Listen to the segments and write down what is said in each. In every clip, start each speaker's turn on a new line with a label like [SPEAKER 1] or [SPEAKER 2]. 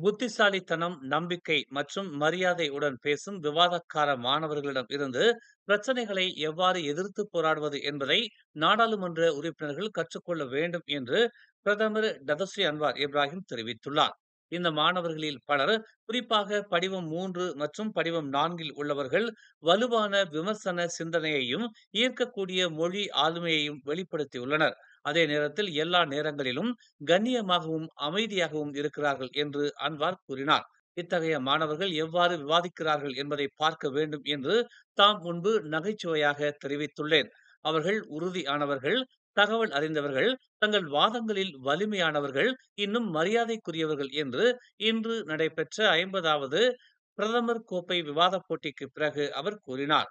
[SPEAKER 1] புத்திசாலித்தனம், நம்பிக்கை மற்றும் மரியாதையுடன் பேசும் விவாதக்கார மாணவர்களிடம் இருந்து பிரச்சனைகளை எவ்வாறு எதிர்த்து போராடுவது என்பதை நாடாளுமன்ற உறுப்பினர்கள் கற்றுக்கொள்ள வேண்டும் என்று பிரதமர் டதஸ்ரீ அன்வார் இப்ராஹிம் தெரிவித்துள்ளார். இந்த மாணவர்களில் பலர், குறிப்பாக படிவம் 3 மற்றும் படிவம் 4 உள்ளவர்கள், வலுவான விமர்சன சிந்தனையையும் ஈர்க்கக்கூடிய மொழி ஆளுமையையும் வெளிப்படுத்தியுள்ளனர். அதே நேரத்தில் எல்லா நேரங்களிலும் கண்ணியமாகவும் அமைதியாகவும் இருக்கிறார்கள் என்று அன்வார் கூறினார். இத்தகைய மாணவர்கள் எவ்வாறு விவாதிக்கிறார்கள் என்பதை பார்க்க வேண்டும் என்று தாம் முன்பு நகைச்சுவையாக தெரிவித்துள்ளேன். அவர்கள் உறுதியானவர்கள், தகவல் அறிந்தவர்கள், தங்கள் வாதங்களில் வலிமையானவர்கள், இன்னும் மரியாதைக்குரியவர்கள் என்று இன்று நடைபெற்ற 50வது பிரதமர் கோப்பை விவாதப் போட்டிக்கு பிறகு அவர் கூறினார்.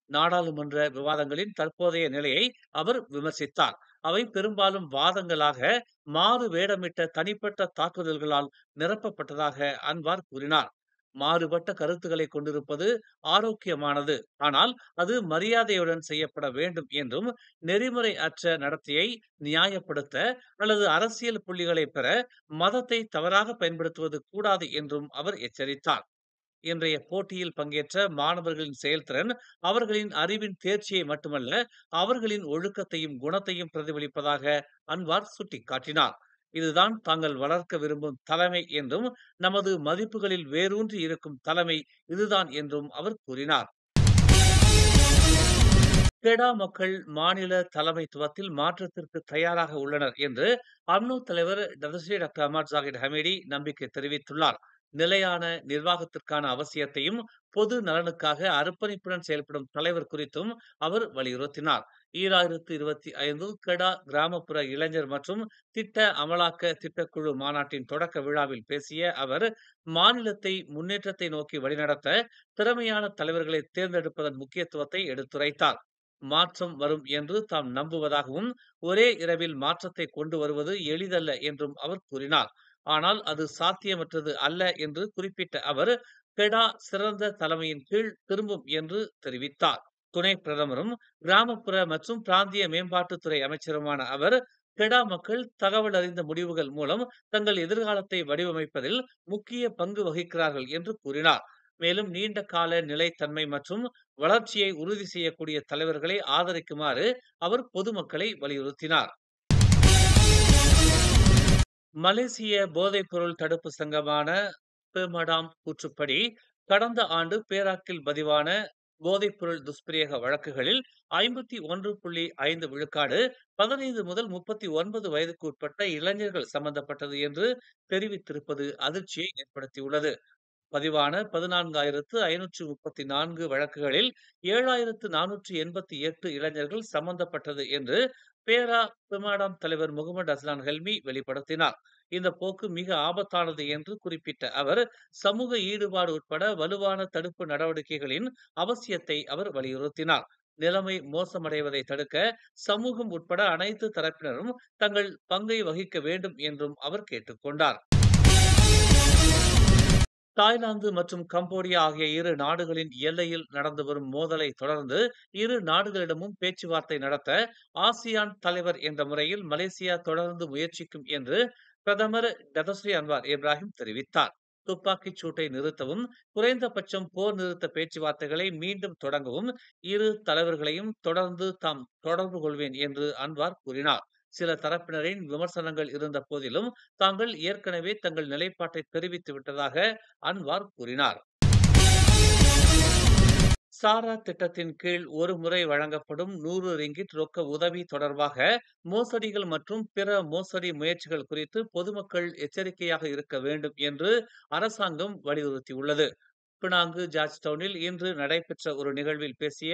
[SPEAKER 1] நாடாளுமன்ற விவாதங்களின் தற்போதைய நிலையை அவர் விமர்சித்தார். அவை பெரும்பாலும் வாதங்களாக மாறு வேடமிட்ட தனிப்பட்ட தாக்குதல்களால் நிரப்பப்பட்டதாக அன்வார் கூறினார். மாறுபட்ட கருத்துக்களை கொண்டிருப்பது ஆரோக்கியமானது, ஆனால் அது மரியாதையுடன் செய்யப்பட வேண்டும் என்றும், நெறிமுறை அற்ற நடத்தையை நியாயப்படுத்த அல்லது அரசியல் புள்ளிகளை பெற மதத்தை தவறாக பயன்படுத்துவது கூடாது என்றும் அவர் எச்சரித்தார். இன்றைய போட்டியில் பங்கேற்ற மாணவர்களின் செயல்திறன் அவர்களின் அறிவின் தேர்ச்சியை மட்டுமல்ல, அவர்களின் ஒழுக்கத்தையும் குணத்தையும் பிரதிபலிப்பதாக அன்வார் சுட்டிக்காட்டினார். இதுதான் தாங்கள் வளர்க்க விரும்பும் தலைமை என்றும், நமது மதிப்புகளில் வேரூன்றி இருக்கும் தலைமை இதுதான் என்றும் அவர் கூறினார். கெடா மக்கள் மாநில தலைமைத்துவத்தில் மாற்றத்திற்கு தயாராக உள்ளனர் என்று அம்னோ தலைவர் டதஸ்ரீ டாக்டர் அமர் ஜாகிர் ஹமீடி நம்பிக்கை தெரிவித்துள்ளார். நிலையான நிர்வாகத்திற்கான அவசியத்தையும், பொது நலனுக்காக அர்ப்பணிப்புடன் செயல்படும் தலைவர் குறித்தும் அவர் வலியுறுத்தினார். 2025 கெடா கிராமப்புற இளைஞர் மற்றும் திட்ட அமலாக்க திட்டக்குழு மாநாட்டின் தொடக்க விழாவில் பேசிய அவர், மாநிலத்தை முன்னேற்றத்தை நோக்கி வழிநடத்த திறமையான தலைவர்களை தேர்ந்தெடுப்பதன் முக்கியத்துவத்தை எடுத்துரைத்தார். மாற்றம் வரும் என்று தாம் நம்புவதாகவும், ஒரே இரவில் மாற்றத்தை கொண்டு வருவது எளிதல்ல என்றும் அவர் கூறினார். ஆனால் அது சாத்தியமற்றது அல்ல என்று குறிப்பிட்ட அவர், கெடா சிறந்த தலைமையின் கீழ் திரும்பும் என்று தெரிவித்தார். துணை பிரதமரும் கிராமப்புற மற்றும் பிராந்திய மேம்பாட்டுத்துறை அமைச்சருமான அவர், கெடா மக்கள் தகவல் அறிந்த முடிவுகள் மூலம் தங்கள் எதிர்காலத்தை வடிவமைப்பதில் முக்கிய பங்கு வகிக்கிறார்கள் என்று கூறினார். மேலும் நீண்ட கால நிலைத்தன்மை மற்றும் வளர்ச்சியை உறுதி செய்யக்கூடிய தலைவர்களை ஆதரிக்குமாறு அவர் பொதுமக்களை வலியுறுத்தினார். மலேசிய போதைப்பொருள் தடுப்பு சங்கமான பெர்மடாம் கூற்றுப்படி, கடந்த ஆண்டு பேராக்கில் பதிவான போதைப்பொருள் துஷ்பிரயோக வழக்குகளில் 51.5 விழுக்காடு 15 முதல் 39 வயதுக்கு உட்பட்ட இளைஞர்கள் சம்பந்தப்பட்டது என்று தெரிவித்திருப்பது அதிர்ச்சியை ஏற்படுத்தியுள்ளது. பதிவான 14,534 வழக்குகளில் 7,488 இளைஞர்கள் சம்பந்தப்பட்டது என்று பேரா பெர்மாடாம் தலைவர் முகமது அஸ்லான் ஹெல்மி வெளிப்படுத்தினார். இந்த போக்கு மிக ஆபத்தானது என்று குறிப்பிட்ட அவர், சமூக ஈடுபாடு உட்பட வலுவான தடுப்பு நடவடிக்கைகளின் அவசியத்தை அவர் வலியுறுத்தினார். நிலைமை மோசமடைவதை தடுக்க சமூகம் உட்பட அனைத்து தரப்பினரும் தங்கள் பங்கை வகிக்க வேண்டும் என்றும் அவர் கேட்டுக்கொண்டார். தாய்லாந்து மற்றும் கம்போடியா ஆகிய இரு நாடுகளின் எல்லையில் நடந்து வரும் மோதலை தொடர்ந்து இரு நாடுகளிடமும் பேச்சுவார்த்தை நடத்த ஆசியான் தலைவர் என்ற முறையில் மலேசியா தொடர்ந்து முயற்சிக்கும் என்று பிரதமர் டதஸ்ரீ அன்வார் இப்ராஹிம் தெரிவித்தார். துப்பாக்கிச் சூட்டை நிறுத்தவும், குறைந்தபட்சம் போர் நிறுத்த பேச்சுவார்த்தைகளை மீண்டும் தொடங்கவும் இரு தலைவர்களையும் தொடர்ந்து தாம் தொடர்பு கொள்வேன் என்று அன்வார் கூறினார். சில தரப்பினரின் விமர்சனங்கள் இருந்த போதிலும் தாங்கள் ஏற்கனவே தங்கள் நிலைப்பாட்டை தெரிவித்து விட்டதாக அன்வார் கூறினார். சாரா திட்டத்தின் கீழ் ஒரு முறை வழங்கப்படும் 100 ரிங்கிட் ரொக்க உதவி தொடர்பாக மோசடிகள் மற்றும் பிற மோசடி முயற்சிகள் குறித்து பொதுமக்கள் எச்சரிக்கையாக இருக்க வேண்டும் என்று அரசாங்கம் வலியுறுத்தியுள்ளது. பினாங்கு ஜார்ஜ் டவுனில் இன்று நடைபெற்ற ஒரு நிகழ்வில் பேசிய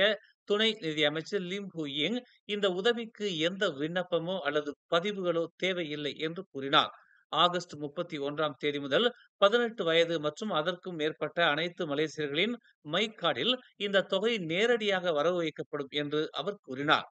[SPEAKER 1] துணை நிதியமைச்சர் லிம் ஹூ யிங், இந்த உதவிக்கு எந்த விண்ணப்பமோ அல்லது பதிவுகளோ தேவையில்லை என்று கூறினார். ஆகஸ்ட் 31ஆம் தேதி முதல் 18 வயது மற்றும் அதற்கும் மேற்பட்ட அனைத்து மலேசியர்களின் மைக்கார்டில் இந்த தொகை நேரடியாக வரவு வைக்கப்படும் என்று அவர் கூறினார்.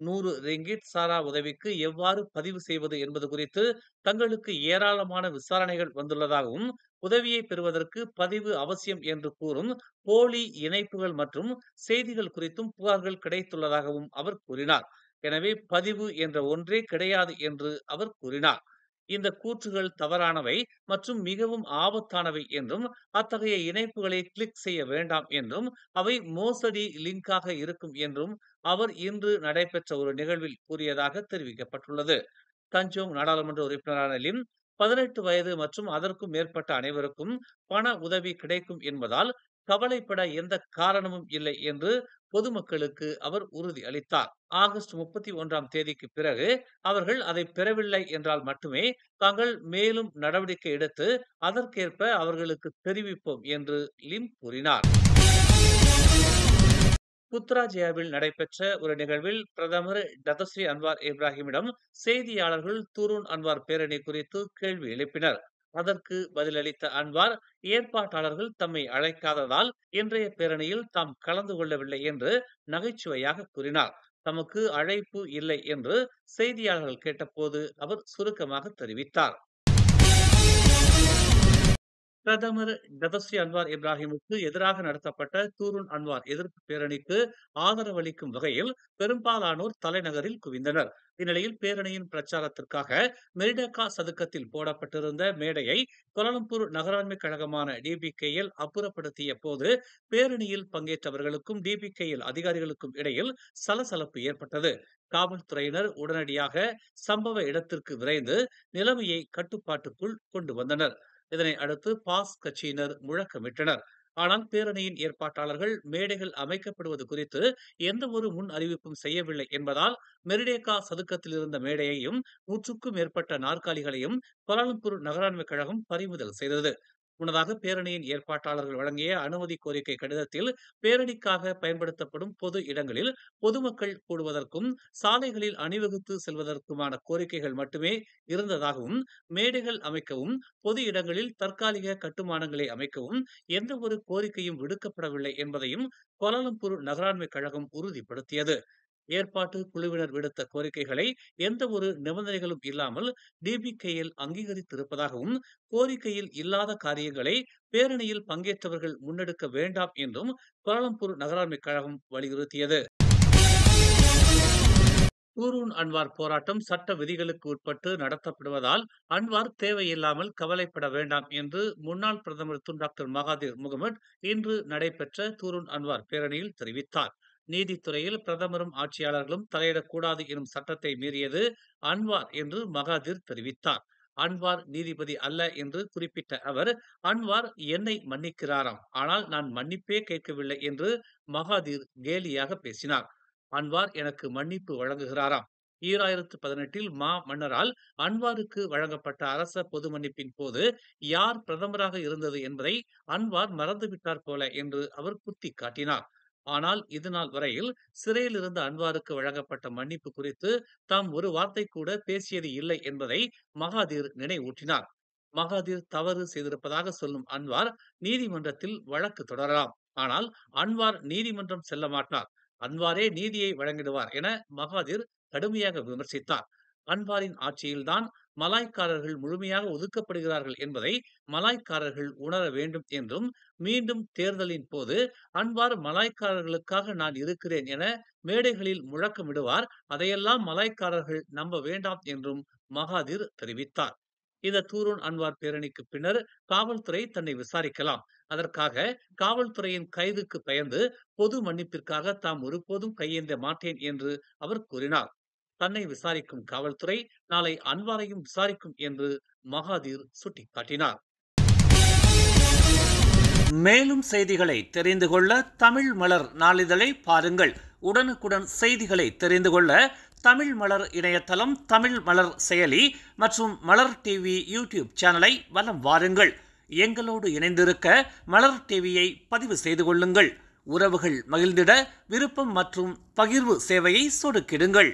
[SPEAKER 1] 100 ரிங்கிட் சாரா உதவிக்கு எவ்வாறு பதிவு செய்வது என்பது குறித்து தங்களுக்கு ஏராளமான விசாரணைகள் வந்துள்ளதாகவும், உதவியை பெறுவதற்கு பதிவு அவசியம் என்று கூறும் போலி இணைப்புகள் மற்றும் செய்திகள் குறித்தும் புகார்கள் கிடைத்துள்ளதாகவும் அவர் கூறினார். எனவே பதிவு என்ற ஒன்றே கிடையாது என்று அவர் கூறினார். இந்த கூற்றுகள் தவறானவை மற்றும் மிகவும் ஆபத்தானவை என்றும், அத்தகைய இணைப்புகளை கிளிக் செய்ய வேண்டாம் என்றும், அவை மோசடி லிங்காக இருக்கும் என்றும் அவர் இன்று நடைபெற்ற ஒரு நிகழ்வில் கூறியதாக தெரிவிக்கப்பட்டுள்ளது. தஞ்சோங் நாடாளுமன்ற உறுப்பினரான லிம் 18 வயது மற்றும் அதற்கும் மேற்பட்ட அனைவருக்கும் பண உதவி கிடைக்கும் என்பதால் கவலைப்பட எந்த காரணமும் இல்லை என்று பொதுமக்களுக்கு அவர் உறுதி அளித்தார். ஆகஸ்ட் 31ஆம் தேதிக்கு பிறகு அவர்கள் அதை பெறவில்லை என்றால் மட்டுமே தாங்கள் மேலும் நடவடிக்கை எடுத்து அதற்கேற்ப அவர்களுக்கு தெரிவிப்போம் என்று லிம் கூறினார். புத்ராஜயாவில் நடைபெற்ற ஒரு நிகழ்வில் பிரதமர் டத்தோஸ்ரீ அன்வார் இப்ராஹிமிடம் செய்தியாளர்கள் தூருன் அன்வார் பேரணி குறித்து கேள்வி எழுப்பினர். அதற்கு பதிலளித்த அன்வார், ஏற்பாட்டாளர்கள் தம்மை அழைக்காததால் இன்றைய பேரணியில் தாம் கலந்து கொள்ளவில்லை என்று நகைச்சுவையாக கூறினார். தமக்கு அழைப்பு இல்லை என்று செய்தியாளர்கள் கேட்டபோது அவர் சுருக்கமாக தெரிவித்தார். பிரதமர் டத்தோஸ்ரீ அன்வார் இப்ராஹிமுக்கு எதிராக நடத்தப்பட்ட தூருன் அன்வார் எதிர்ப்பு பேரணிக்கு ஆதரவளிக்கும் வகையில் பெரும்பாலானோர் தலைநகரில் குவிந்தனர். இந்நிலையில் பேரணியின் பிரச்சாரத்திற்காக மெரிடேக்கா சதுக்கத்தில் போடப்பட்டிருந்த மேடையை கோலாலம்பூர் நகராண்மை கழகமான DBKL அப்புறப்படுத்திய போது பேரணியில் பங்கேற்றவர்களுக்கும் DBKL அதிகாரிகளுக்கும் இடையில் சலசலப்பு ஏற்பட்டது. காவல்துறையினர் உடனடியாக சம்பவ இடத்திற்கு விரைந்து நிலைமையை கட்டுப்பாட்டுக்குள் கொண்டு வந்தனர். இதனை அடுத்து பாஸ் கட்சியினர் முழக்கமிட்டனர். ஆனால் பேரணியின் ஏற்பாட்டாளர்கள் மேடைகள் அமைக்கப்படுவது குறித்து எந்த ஒரு முன் அறிவிப்பும் செய்யவில்லை என்பதால் மெரிடேக்கா சதுக்கத்தில் இருந்த மேடையையும் 100க்கும் மேற்பட்ட நாற்காலிகளையும் கோலாலம்பூர் நகராண்மை கழகம் பறிமுதல் செய்தது. முன்னதாக பேரணியின் ஏற்பாட்டாளர்கள் வழங்கிய அனுமதி கோரிக்கை கடிதத்தில் பேரணிக்காக பயன்படுத்தப்படும் பொது இடங்களில் பொதுமக்கள் கூடுவதற்கும் சாலைகளில் அணிவகுத்து செல்வதற்குமான கோரிக்கைகள் மட்டுமே இருந்ததாகவும், மேடைகள் அமைக்கவும் பொது இடங்களில் தற்காலிக கட்டுமானங்களை அமைக்கவும் எந்த ஒரு கோரிக்கையும் விடுக்கப்படவில்லை என்பதையும் கோலாலம்பூர் நகராண்மை கழகம் உறுதிப்படுத்தியது. ஏற்பாட்டு குழுவினர் விடுத்த கோரிக்கைகளை எந்த ஒரு நிபந்தனைகளும் இல்லாமல் DBKL அங்கீகரித்திருப்பதாகவும், கோரிக்கையில் இல்லாத காரியங்களை பேரணியில் பங்கேற்றவர்கள் முன்னெடுக்க வேண்டாம் என்றும் கோலாலம்பூர் நகராண்மை கழகம் வலியுறுத்தியது. தூருன் அன்வார் போராட்டம் சட்ட விதிகளுக்கு உட்பட்டு நடத்தப்படுவதால் அன்வார் தேவையில்லாமல் கவலைப்பட வேண்டாம் என்று முன்னாள் பிரதமர் டாக்டர் மகாதீர் முகமது இன்று நடைபெற்ற தூருன் அன்வார் பேரணியில் தெரிவித்தார். நீதித்துறையில் பிரதமரும் ஆட்சியாளர்களும் தலையிடக்கூடாது எனும் சட்டத்தை மீறியது அன்வார் என்று மகாதீர் தெரிவித்தார். அன்வார் நீதிபதி அல்ல என்று குறிப்பிட்ட அவர், அன்வார் என்னை மன்னிக்கிறாராம், ஆனால் நான் மன்னிப்பே கேட்கவில்லை என்று மகாதீர் கேலியாக பேசினார். அன்வார் எனக்கு மன்னிப்பு வழங்குகிறாராம். 2018இல் மன்னரால் அன்வாருக்கு வழங்கப்பட்ட அரச பொது மன்னிப்பின் போது யார் பிரதமராக இருந்தது என்பதை அன்வார் மறந்துவிட்டார் போல என்று அவர் குத்தி காட்டினார். ஆனால் இதுநாள் வரையில் சிறையில் இருந்த அன்வாருக்கு வழங்கப்பட்ட மன்னிப்பு குறித்து தாம் ஒரு வார்த்தை கூட பேசியது இல்லை என்பதை மகாதீர் நினைவூட்டினார். மகாதீர் தவறு செய்திருப்பதாக சொல்லும் அன்வார் நீதிமன்றத்தில் வழக்கு தொடரலாம். ஆனால் அன்வார் நீதிமன்றம் செல்ல மாட்டார். அன்வாரே நீதியை வழங்கிடுவார் என மகாதீர் கடுமையாக விமர்சித்தார். அன்வாரின் ஆட்சியில்தான் மலாய்க்காரர்கள் முழுமையாக ஒதுக்கப்படுகிறார்கள் என்பதை மலாய்க்காரர்கள் உணர வேண்டும் என்றும், மீண்டும் தேர்தலின் போது அன்வார் மலாய்க்காரர்களுக்காக நான் இருக்கிறேன் என மேடைகளில் முழக்கமிடுவார், அதையெல்லாம் மலாய்க்காரர்கள் நம்ப வேண்டாம் என்றும் மகாதீர் தெரிவித்தார். இந்த தூருன் அன்வார் பேரணிக்கு பின்னர் காவல்துறை தன்னை விசாரிக்கலாம். அதற்காக காவல்துறையின் கைதுக்கு பயந்து பொது மன்னிப்பிற்காக தாம் ஒருபோதும் கையேந்த மாட்டேன் என்று அவர் கூறினார். தன்னை விசாரிக்கும் காவல்துறை நாளை அன்வாரையும் விசாரிக்கும் என்று மகாதீர் சுட்டிக்காட்டினார். மேலும் செய்திகளை தெரிந்து கொள்ள தமிழ் மலர் நாளிதழை பாருங்கள். உடனுக்குடன் செய்திகளை தெரிந்து கொள்ள தமிழ் மலர் இணையதளம், தமிழ் மலர் செயலி மற்றும் மலர் டிவி யூடியூப் சேனலை வலம் வாருங்கள். எங்களோடு இணைந்திருக்க மலர் டிவியை பதிவு செய்து கொள்ளுங்கள். உறவுகள் மகிழ்ந்திட விருப்பம் மற்றும் பகிர்வு சேவையை சொடுக்கிடுங்கள்.